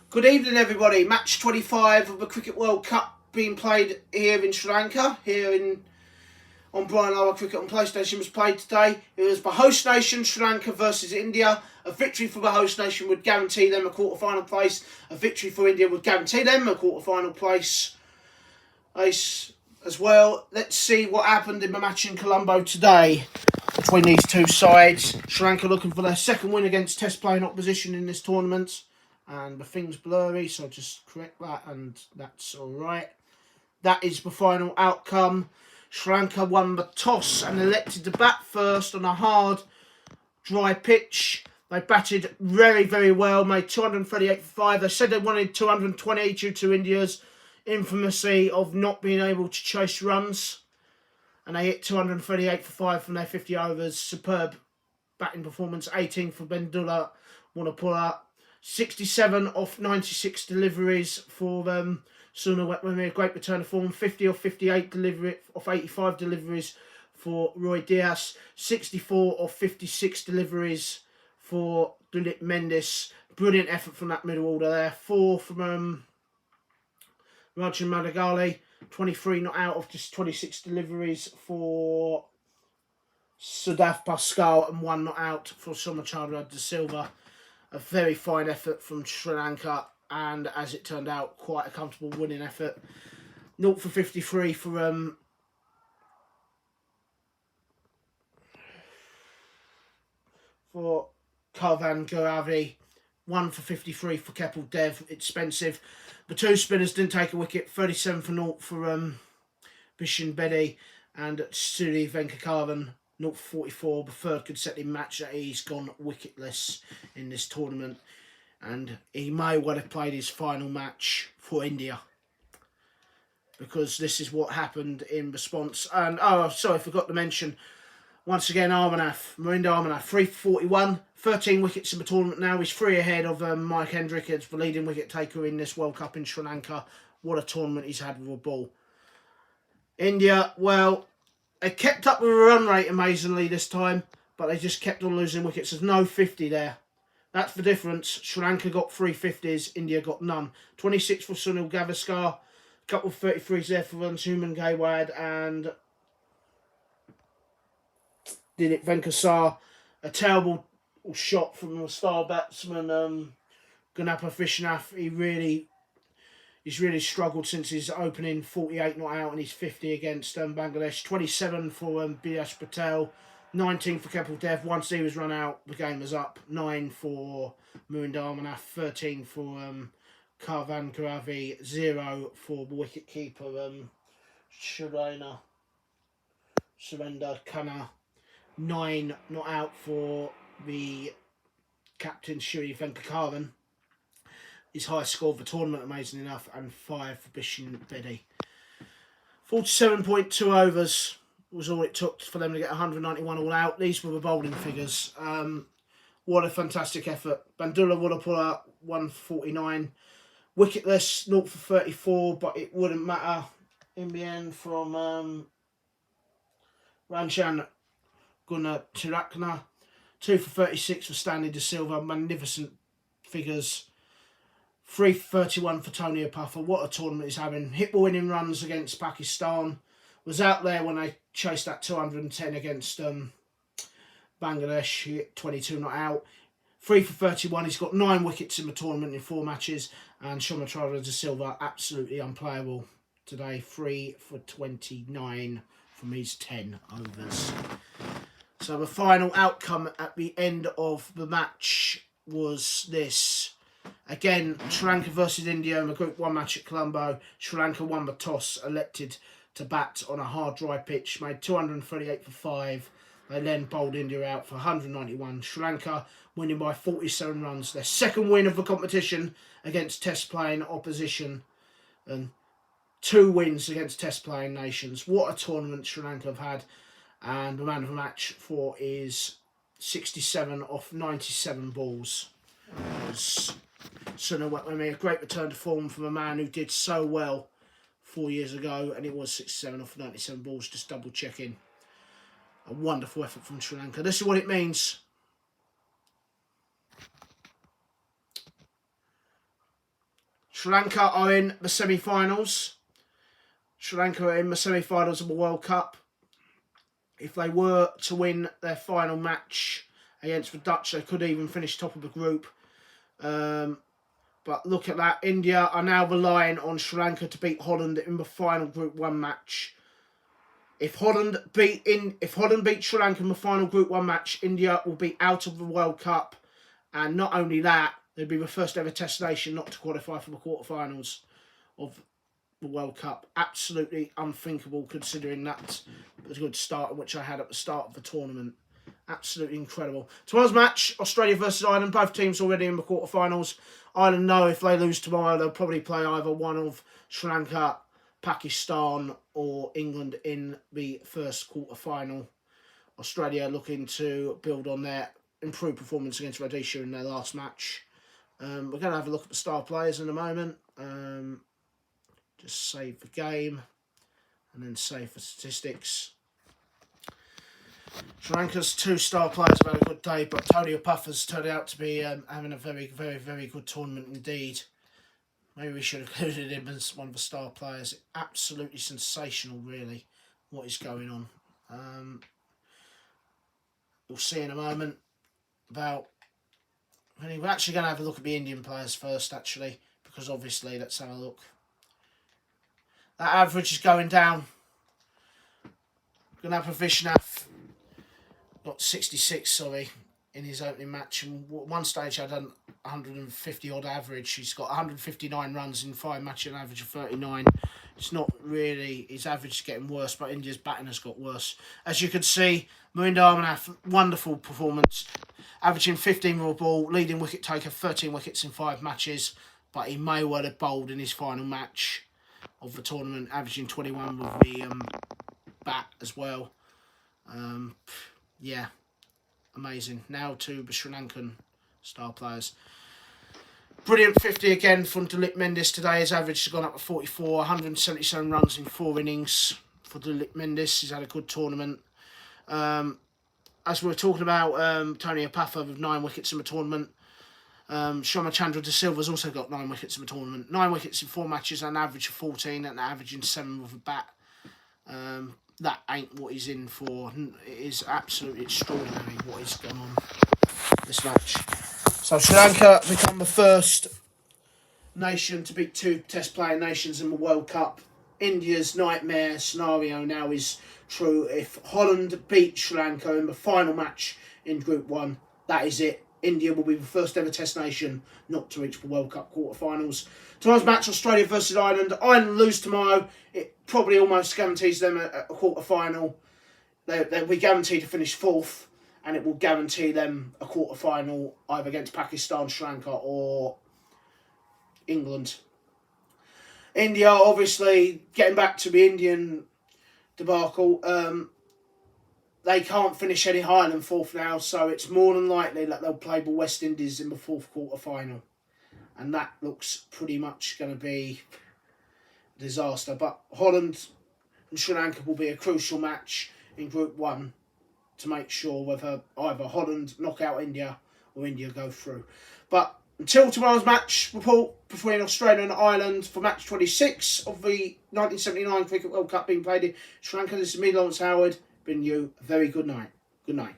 Good evening, everybody. Match 25 of the Cricket World Cup being played here in Sri Lanka, on Brian Lara Cricket on PlayStation was played today. It was the host nation, Sri Lanka versus India. A victory for the host nation would guarantee them a quarter-final place. A victory for India would guarantee them a quarter-final place as well. Let's see what happened in the match in Colombo today between these two sides. Sri Lanka looking for their second win against Test playing opposition in this tournament. And the thing's blurry, so just correct that, and that's alright. That is the final outcome. Sri Lanka won the toss and elected to bat first on a hard, dry pitch. They batted very, very well, made 238 for 5. They said they wanted 220 due to India's infamy of not being able to chase runs. And they hit 238 for 5 from their 50 overs. Superb batting performance. 18 for Bandula Wanapula. 67 off 96 deliveries for Sunil Wettimuny, a great return of form. 50 off 58 off 85 deliveries for Roy Diaz. 64 off 56 deliveries for Dilip Mendes. Brilliant effort from that middle order there. 4 from Rajan Madagali. 23 not out of just 26 deliveries for Sudav Pascal, and 1 not out for Somachandra De Silva. A very fine effort from Sri Lanka, and as it turned out, quite a comfortable winning effort. 0 for 53 for Karvan Gauravi. 1 for 53 for Kapil Dev. Expensive. The two spinners didn't take a wicket. 37 for 0 for Bishan Bedi and Suri Venkatakrishnan. 0 for 44, the third consecutive match that he's gone wicketless in this tournament. And he may well have played his final match for India, because this is what happened in response. And, sorry, I forgot to mention, once again, Marinder Amarnath, 3 for 41, 13 wickets in the tournament now. He's 3 ahead of Mike Hendrick as the leading wicket taker in this World Cup in Sri Lanka. What a tournament he's had with a ball. India, well, they kept up with a run rate amazingly this time, but they just kept on losing wickets. There's no 50 there. That's the difference. Sri Lanka got 3 50s, India got none. 26 for Sunil Gavaskar, a couple of 33s there for Ansuman Gaywad and Dilip Venkasar. A terrible shot from the star batsman Ganappa Vishnath. He's really struggled since his opening 48 not out and his 50 against Bangladesh. 27 for Biyash Patel. 19 for Kapil Dev. Once he was run out, the game was up. 9 for Marinder Amarnath. 13 for Karvan Gauravi. 0 for the wicketkeeper Surendra Khanna. 9 not out for the captain Suri Venkatakrishnan. His highest score of the tournament, amazing enough, and 5 for Bishan Bedi. 47.2 overs was all it took for them to get 191 all out. These were the bowling figures. What a fantastic effort. Bandula Wanapula, 149. Wicketless, 0 for 34, but it wouldn't matter in the end from Ranchan Gunatirakna. 2 for 36 for Stanley De Silva. Magnificent figures. 3 for 31 for Tony Apuffa. What a tournament he's having. Hit the winning runs against Pakistan. Was out there when they chased that 210 against Bangladesh. He hit 22 not out. 3 for 31. He's got 9 wickets in the tournament in 4 matches. And Somachandra De Silva, absolutely unplayable today. 3 for 29 from his 10 overs. So the final outcome at the end of the match was this. Again, Sri Lanka versus India in the Group 1 match at Colombo. Sri Lanka won the toss, elected to bat on a hard, dry pitch, made 238 for 5. They then bowled India out for 191. Sri Lanka winning by 47 runs. Their second win of the competition against Test-playing opposition. And 2 wins against Test-playing nations. What a tournament Sri Lanka have had. And the man of the match for is 67 off 97 balls. Sunil Wettimuny, a great return to form from a man who did so well 4 years ago, and it was 67 off 97 balls, just double checking. A wonderful effort from Sri Lanka. This is what it means Sri Lanka are in the semi-finals. Sri Lanka are in the semi-finals of the World Cup. If they were to win their final match against the Dutch, they could even finish top of the group. But look at that. India are now relying on Sri Lanka to beat Holland in the final Group 1 match. If Holland beat Sri Lanka in the final Group 1 match, India will be out of the World Cup. And not only that, they'll be the first ever Test nation not to qualify for the quarterfinals of the World Cup. Absolutely unthinkable, considering that was a good start, which I had at the start of the tournament. Absolutely incredible. Tomorrow's match, Australia versus Ireland. Both teams already in the quarterfinals. Ireland know if they lose tomorrow, they'll probably play either one of Sri Lanka, Pakistan or England in the first quarterfinal. Australia looking to build on their improved performance against Rhodesia in their last match. We're going to have a look at the star players in a moment. Just save the game and then save the statistics. Sri Lanka's 2 star players have had a good day, but Tony Puffer's turned out to be having a very, very, very good tournament indeed. Maybe we should have included him as one of the star players. Absolutely sensational, really, what is going on. We'll see in a moment about... We're actually going to have a look at the Indian players first, actually, because obviously, let's have a look. That average is going down. We're going to have Vishnath, got 66, sorry, in his opening match. And at one stage, I done 150 odd average. He's got 159 runs in 5 matches, an average of 39. It's not really, his average is getting worse, but India's batting has got worse. As you can see, Mohinder Amanath, wonderful performance, averaging 15 raw ball, leading wicket taker, 13 wickets in 5 matches, but he may well have bowled in his final match of the tournament, averaging 21 with the bat as well. Yeah, amazing. Now to the Sri Lankan star players. Brilliant 50 again from Dilip Mendis today. His average has gone up to 44, 177 runs in 4 innings for Dilip Mendis. He's had a good tournament. As we were talking about, Tony Apatha with 9 wickets in the tournament. Shamachandra De Silva's also got 9 wickets in the tournament. 9 wickets in 4 matches, an average of 14 and averaging 7 with a bat. That ain't what he's in for. It is absolutely extraordinary what is going on this match. So Sri Lanka become the first nation to beat 2 test playing nations in the World Cup. India's nightmare scenario now is true. If Holland beat Sri Lanka in the final match in Group 1, that is it. India will be the first ever test nation not to reach the World Cup quarterfinals. Tomorrow's match, Australia versus Ireland. Ireland lose tomorrow. It probably almost guarantees them a quarterfinal. They'll be guaranteed to finish 4th, and it will guarantee them a quarterfinal either against Pakistan, Sri Lanka or England. India, obviously, getting back to the Indian debacle, they can't finish any higher than 4th now, so it's more than likely that they'll play the West Indies in the 4th quarter-final. And that looks pretty much going to be a disaster. But Holland and Sri Lanka will be a crucial match in Group 1 to make sure whether either Holland knock out India or India go through. But until tomorrow's match report between Australia and Ireland for match 26 of the 1979 Cricket World Cup being played in Sri Lanka, this is me, Lawrence Howard. Bring you a very good night. Good night.